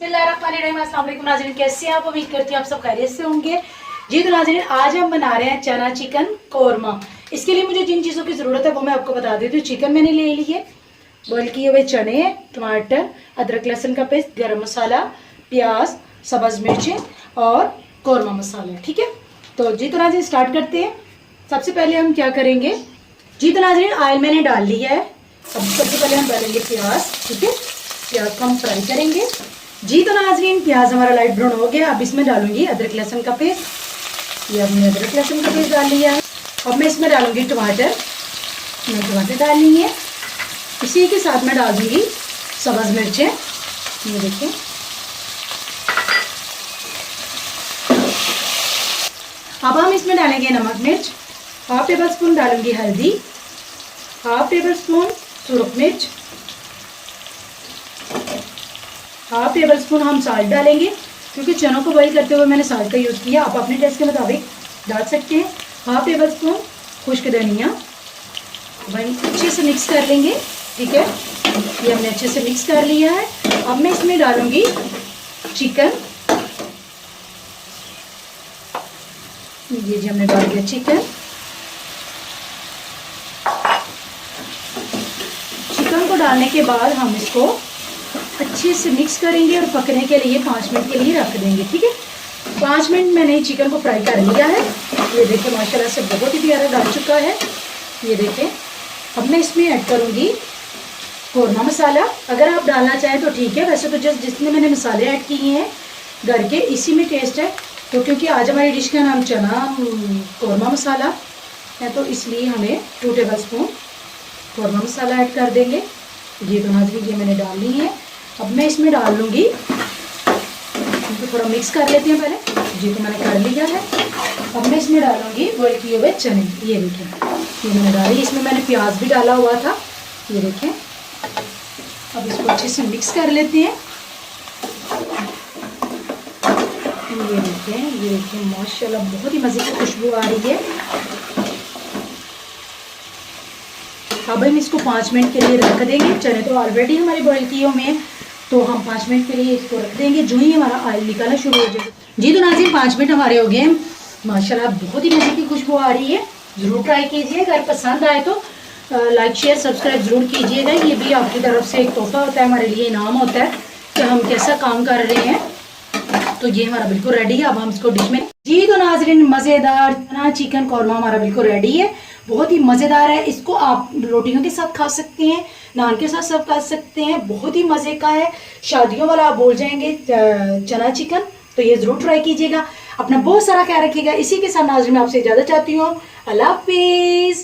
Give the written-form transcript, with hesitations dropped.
बिस्मिल्लाहिर्रहमानिर्रहीम। अस्सलाम वालेकुम नाज़रीन, कैसे हैं आप? उम्मीद करती हूँ आप सब खैरियत से होंगे। जी तो नाज़रीन, आज हम बना रहे हैं चना चिकन कोरमा। इसके लिए मुझे जिन चीज़ों की ज़रूरत है वो मैं आपको बता देती हूँ। चिकन मैंने ले ली है, बॉयल किए हुए चने, टमाटर, अदरक लहसुन का पेस्ट, गरम मसाला, प्याज, सब्ज़ मिर्चें और कोरमा मसाला। ठीक है, तो जी तो नाज़रीन स्टार्ट करते हैं। सबसे पहले हम क्या करेंगे, जी तो नाज़रीन ऑयल मैंने डाल लिया है। अब सबसे पहले हम डालेंगे प्याज। ठीक है, प्याज को हम फ्राई करेंगे। जी तो नाज़रीन प्याज हमारा लाइट ब्राउन हो गया। अब इसमें डालूंगी अदरक लहसुन का पेस्ट। ये हमने अदरक लहसुन का पेस्ट डाल लिया है। अब मैं इसमें डालूंगी टमाटर। मैं टमाटर डाल ली है। इसी के साथ मैं डाल दूंगी सब्ज़ मिर्चें। ये देखें, अब हम इसमें डालेंगे नमक मिर्च। हाफ टेबल स्पून डालूंगी हल्दी, हाफ टेबल स्पून सुरख मिर्च, हाफ टेबल स्पून हम साल्ट डालेंगे, क्योंकि चनों को बॉईल करते हुए मैंने साल्ट का यूज़ किया। आप अपने टेस्ट के मुताबिक डाल सकते हैं। हाफ टेबल स्पून खुश्क धनिया। वही अच्छे से मिक्स कर लेंगे। ठीक है, ये हमने अच्छे से मिक्स कर लिया है। अब मैं इसमें डालूंगी चिकन। ये जी हमने डाल दिया चिकन। चिकन को डालने के बाद हम इसको अच्छे से मिक्स करेंगे और पकने के लिए 5 मिनट के लिए रख देंगे। ठीक है, 5 मिनट मैंने चिकन को फ्राई कर लिया है। ये देखिए माशाल्लाह से बहुत ही प्यारा डाल चुका है। ये देखें, अब मैं इसमें ऐड करूँगी कोरमा मसाला। अगर आप डालना चाहें तो ठीक है, वैसे तो जस्ट जितने मैंने मसाले ऐड किए हैं घर के, इसी में टेस्ट है। तो क्योंकि आज हमारी डिश का नाम चना कोरमा मसाला है, तो इसलिए हमें 2 टेबल स्पून कोरमा मसाला ऐड कर देंगे। ये तो नाज़रीन ये मैंने डाल ली है। अब मैं इसमें डाल लूँगी, इनको थोड़ा मिक्स कर लेते हैं पहले। जी तो मैंने कर लिया है। अब मैं इसमें डालूँगी बॉयल किए हुए चने। ये देखें, ये मैंने डाली। इसमें मैंने प्याज भी डाला हुआ था। ये देखें, अब इसको अच्छे से मिक्स कर लेते हैं। ये देखें माशाल्लाह बहुत ही मज़े की खुशबू आ रही है। अब हम इसको 5 मिनट के लिए रख देंगे। चने तो ऑलरेडी हमारे बॉयल किए हुए हैं, तो हम 5 मिनट के लिए इसको रख देंगे। जो ही हमारा ऑयल निकालना शुरू हो जाए। जी तो नाज़रीन 5 मिनट हमारे हो गए। माशाल्लाह बहुत ही मज़े की खुशबू आ रही है। ज़रूर ट्राई कीजिए। अगर पसंद आए तो लाइक शेयर सब्सक्राइब ज़रूर कीजिएगा। ये भी आपकी तरफ से एक तोहफा होता है, हमारे लिए इनाम होता है कि हम कैसा काम कर रहे हैं। तो ये हमारा बिल्कुल रेडी है। अब हम इसको डिश में। जी तो नाज़रीन मज़ेदार चना चिकन कौरमा हमारा बिल्कुल रेडी है। बहुत ही मज़ेदार है। इसको आप रोटियों के साथ खा सकते हैं, नान के साथ सर्व कर सकते हैं। बहुत ही मज़े का है। शादियों वाला आप बोल जाएंगे चना चिकन। तो ये ज़रूर ट्राई कीजिएगा। अपना बहुत सारा ख्याल रखिएगा। इसी के साथ नाज़रीन मैं आपसे इजाज़त चाहती हूँ। अल्लाह हाफिज़।